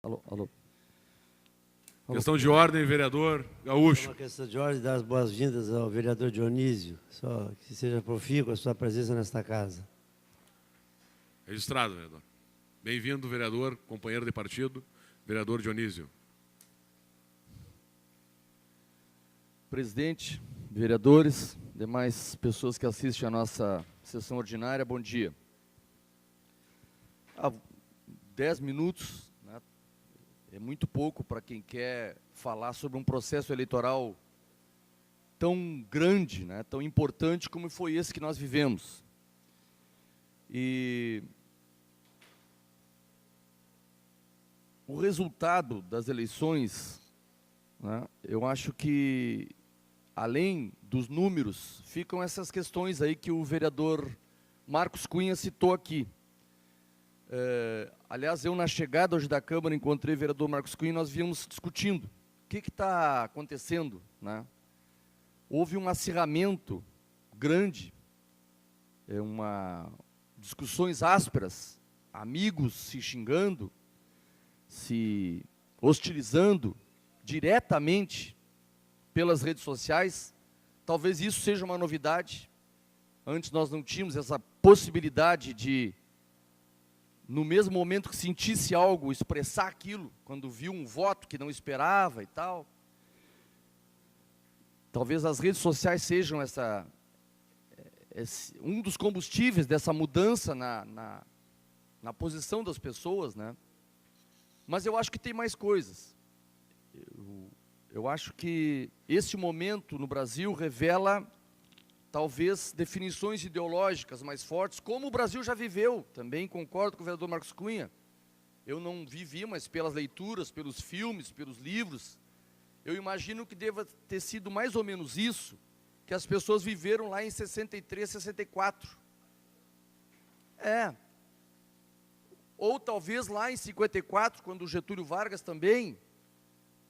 Alô, alô. Questão de ordem, vereador Gaúcho. Uma questão de ordem, dar as boas-vindas ao vereador Dionísio. Só que seja profícuo a sua presença nesta casa. Registrado, vereador. Bem-vindo, vereador, companheiro de partido, vereador Dionísio. Presidente, vereadores, demais pessoas que assistem à nossa sessão ordinária, bom dia. Há 10 minutos, né, é muito pouco para quem quer falar sobre um processo eleitoral tão grande, né, tão importante como foi esse que nós vivemos. E o resultado das eleições, né, eu acho que, além dos números, ficam essas questões aí que o vereador Marcos Cunha citou aqui. Aliás, eu na chegada hoje da Câmara encontrei o vereador Marcos Cunha e nós víamos discutindo o que está acontecendo, né? Houve um acirramento grande, discussões ásperas, amigos se xingando, se hostilizando diretamente pelas redes sociais. Talvez isso seja uma novidade. Antes nós não tínhamos essa possibilidade de, no mesmo momento que sentisse algo, expressar aquilo, quando viu um voto que não esperava e tal. Talvez as redes sociais sejam um dos combustíveis dessa mudança na posição das pessoas, né? Mas eu acho que tem mais coisas. Eu acho que este momento no Brasil revela, talvez, definições ideológicas mais fortes, como o Brasil já viveu. Também concordo com o vereador Marcos Cunha. Eu não vivi, mas pelas leituras, pelos filmes, pelos livros, eu imagino que deva ter sido mais ou menos isso que as pessoas viveram lá em 63, 64. Ou talvez lá em 54, quando o Getúlio Vargas também,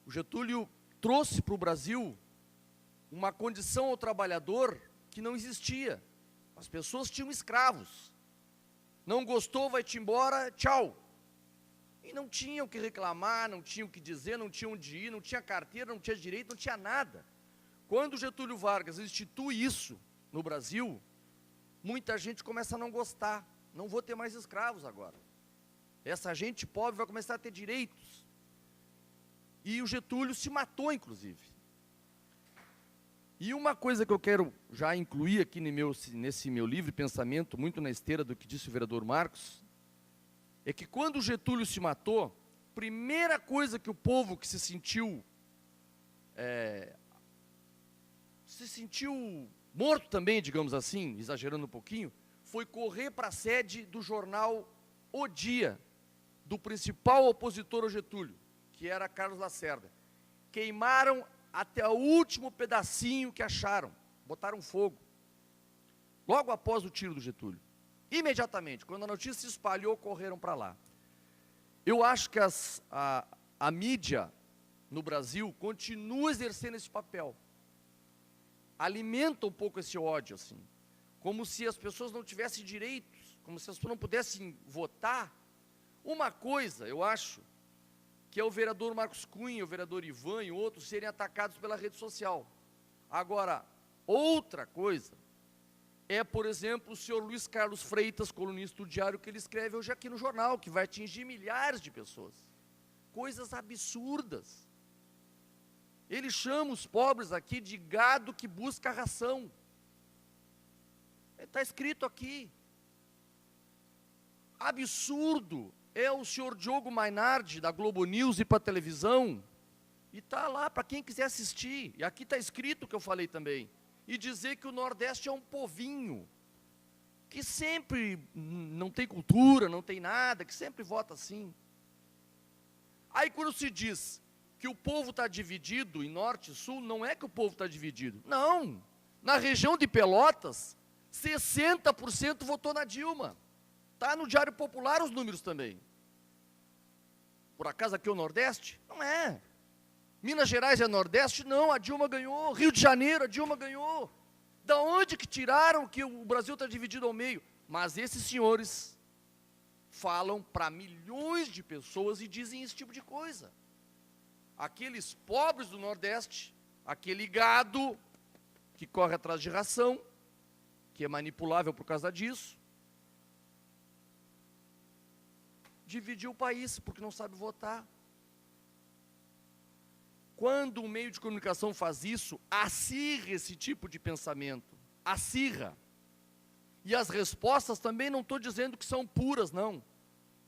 o Getúlio trouxe para o Brasil uma condição ao trabalhador que não existia. As pessoas tinham escravos. Não gostou, vai-te embora, tchau. E não tinham o que reclamar, não tinham o que dizer, não tinham onde ir, não tinha carteira, não tinha direito, não tinha nada. Quando Getúlio Vargas institui isso no Brasil, muita gente começa a não gostar. Não vou ter mais escravos agora. Essa gente pobre vai começar a ter direitos. E o Getúlio se matou, inclusive. E uma coisa que eu quero já incluir aqui nesse meu livre pensamento, muito na esteira do que disse o vereador Marcos, é que quando o Getúlio se matou, primeira coisa que o povo que se sentiu morto também, digamos assim, exagerando um pouquinho, foi correr para a sede do jornal O Dia, do principal opositor ao Getúlio, que era Carlos Lacerda. Queimaram até o último pedacinho que acharam, botaram fogo. Logo após o tiro do Getúlio. Imediatamente, quando a notícia se espalhou, correram para lá. Eu acho que a mídia no Brasil continua exercendo esse papel. Alimenta um pouco esse ódio, assim. Como se as pessoas não tivessem direitos, como se as pessoas não pudessem votar. Uma coisa, eu acho, que é o vereador Marcos Cunha, o vereador Ivan e outros serem atacados pela rede social. Agora, outra coisa é, por exemplo, o senhor Luiz Carlos Freitas, colunista do Diário, que ele escreve hoje aqui no jornal, que vai atingir milhares de pessoas. Coisas absurdas. Ele chama os pobres aqui de gado que busca ração. Está escrito aqui. Absurdo é o senhor Diogo Mainardi, da Globo News, ir para a televisão, e está lá para quem quiser assistir, e aqui está escrito o que eu falei também, e dizer que o Nordeste é um povinho, que sempre não tem cultura, não tem nada, que sempre vota assim. Aí quando se diz que o povo está dividido em Norte e Sul, não é que o povo está dividido, não. Na região de Pelotas, 60% votou na Dilma. Está no Diário Popular os números também. Por acaso aqui é o Nordeste? Não é. Minas Gerais é Nordeste? Não, a Dilma ganhou. Rio de Janeiro, a Dilma ganhou. Da onde que tiraram que o Brasil está dividido ao meio? Mas esses senhores falam para milhões de pessoas e dizem esse tipo de coisa. Aqueles pobres do Nordeste, aquele gado que corre atrás de ração, que é manipulável por causa disso, dividiu o país porque não sabe votar. Quando um meio de comunicação faz isso, acirra esse tipo de pensamento, acirra. E as respostas também não estou dizendo que são puras, não.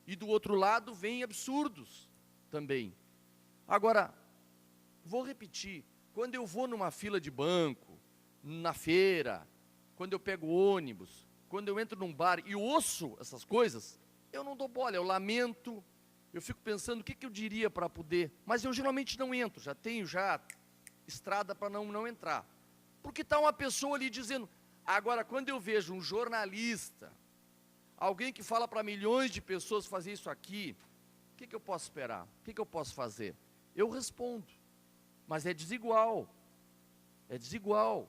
E do outro lado vem absurdos também. Agora, vou repetir, quando eu vou numa fila de banco, na feira, quando eu pego ônibus, quando eu entro num bar e ouço essas coisas, eu não dou bola, eu lamento, eu fico pensando o que eu diria para poder, mas eu geralmente não entro, já tenho estrada para não entrar. Porque está uma pessoa ali dizendo. Agora, quando eu vejo um jornalista, alguém que fala para milhões de pessoas fazer isso aqui, o que eu posso esperar? O que eu posso fazer? Eu respondo, mas é desigual, é desigual.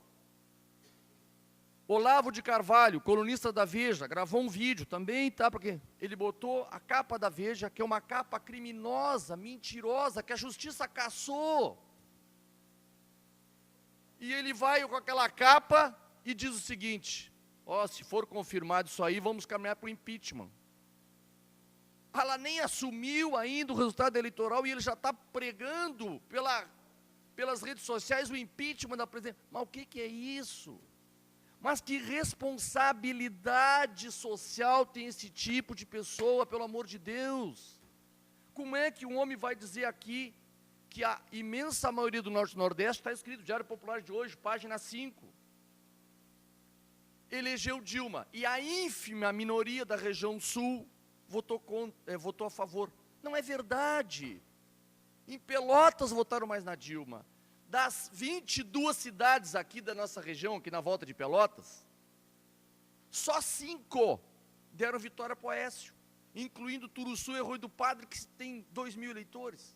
Olavo de Carvalho, colunista da Veja, gravou um vídeo também, tá? Porque ele botou a capa da Veja, que é uma capa criminosa, mentirosa, que a justiça cassou. E ele vai com aquela capa e diz o seguinte, se for confirmado isso aí, vamos caminhar para o impeachment. Ela nem assumiu ainda o resultado eleitoral e ele já está pregando pelas redes sociais o impeachment da presidente. Mas o que é isso? Mas que responsabilidade social tem esse tipo de pessoa, pelo amor de Deus? Como é que um homem vai dizer aqui que a imensa maioria do Norte e Nordeste, está escrito, Diário Popular de hoje, página 5, elegeu Dilma, e a ínfima minoria da região sul votou a favor. Não é verdade. Em Pelotas votaram mais na Dilma. Das 22 cidades aqui da nossa região, aqui na volta de Pelotas, só 5 deram vitória para o Aécio, incluindo Turuçu e Arroio do Padre, que tem 2.000 eleitores.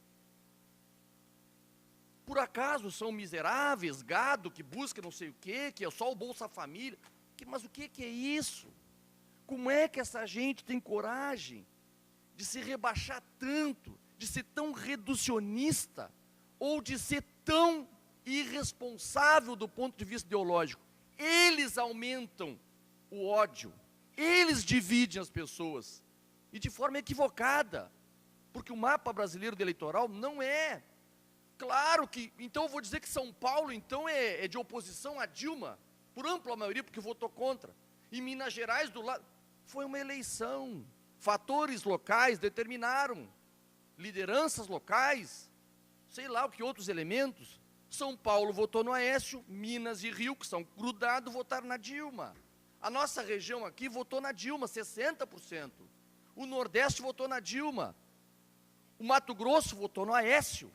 Por acaso são miseráveis, gado que busca não sei o quê, que é só o Bolsa Família. Mas o que é isso? Como é que essa gente tem coragem de se rebaixar tanto, de ser tão reducionista, ou de ser tão irresponsável do ponto de vista ideológico? Eles aumentam o ódio, eles dividem as pessoas, e de forma equivocada, porque o mapa brasileiro de eleitoral não é. Claro que, então eu vou dizer que São Paulo, então, é de oposição a Dilma, por ampla maioria, porque votou contra. Em Minas Gerais, do lado, foi uma eleição. Fatores locais determinaram, lideranças locais, sei lá o que outros elementos. São Paulo votou no Aécio, Minas e Rio, que são grudados, votaram na Dilma. A nossa região aqui votou na Dilma, 60%. O Nordeste votou na Dilma. O Mato Grosso votou no Aécio.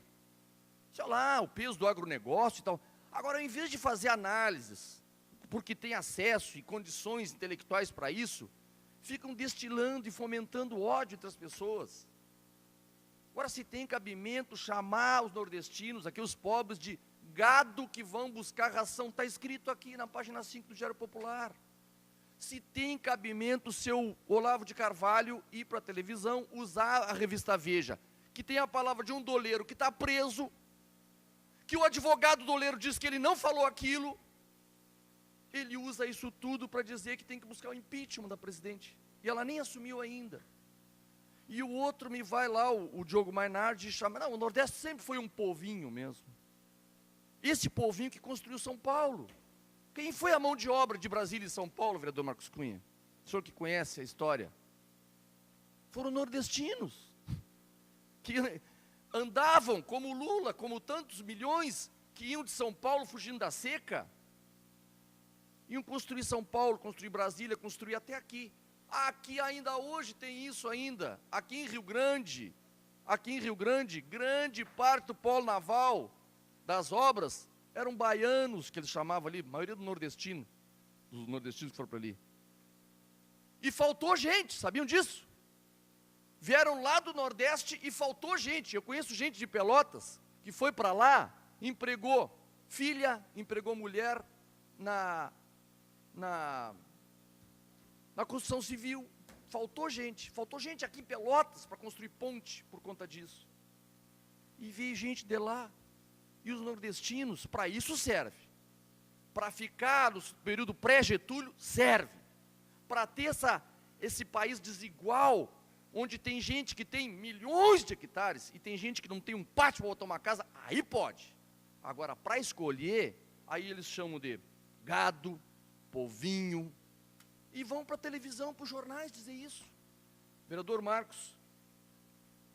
Sei lá, o peso do agronegócio e tal. Agora, em vez de fazer análises, porque tem acesso e condições intelectuais para isso, ficam destilando e fomentando ódio entre as pessoas. Agora, se tem cabimento chamar os nordestinos, aqui os pobres, de gado que vão buscar ração, está escrito aqui na página 5 do Diário Popular. Se tem cabimento o seu Olavo de Carvalho ir para a televisão, usar a revista Veja, que tem a palavra de um doleiro que está preso, que o advogado doleiro diz que ele não falou aquilo, ele usa isso tudo para dizer que tem que buscar o impeachment da presidente. E ela nem assumiu ainda. E o outro me vai lá, o Diogo Mainardi, e chama, não, o Nordeste sempre foi um povinho mesmo. Esse povinho que construiu São Paulo. Quem foi a mão de obra de Brasília e São Paulo, vereador Marcos Cunha? O senhor que conhece a história. Foram nordestinos. Que andavam como Lula, como tantos milhões que iam de São Paulo fugindo da seca. Iam construir São Paulo, construir Brasília, construir até aqui. Aqui ainda hoje tem isso ainda. Aqui em Rio Grande, grande parte do polo naval das obras eram baianos, que eles chamavam ali, a maioria dos nordestinos que foram para ali. E faltou gente, sabiam disso? Vieram lá do Nordeste e faltou gente. Eu conheço gente de Pelotas que foi para lá, empregou filha, empregou mulher na construção civil, faltou gente aqui em Pelotas para construir ponte por conta disso. E veio gente de lá. E os nordestinos, para isso serve. Para ficar no período pré-Getúlio, serve. Para ter esse país desigual, onde tem gente que tem milhões de hectares e tem gente que não tem um pátio para botar uma casa, aí pode. Agora, para escolher, aí eles chamam de gado, povinho, e vão para a televisão, para os jornais dizer isso. Vereador Marcos,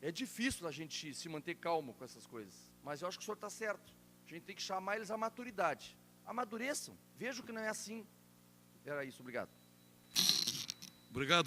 é difícil a gente se manter calmo com essas coisas, mas eu acho que o senhor está certo. A gente tem que chamar eles à maturidade. Amadureçam, vejam que não é assim. Era isso, obrigado. Obrigado.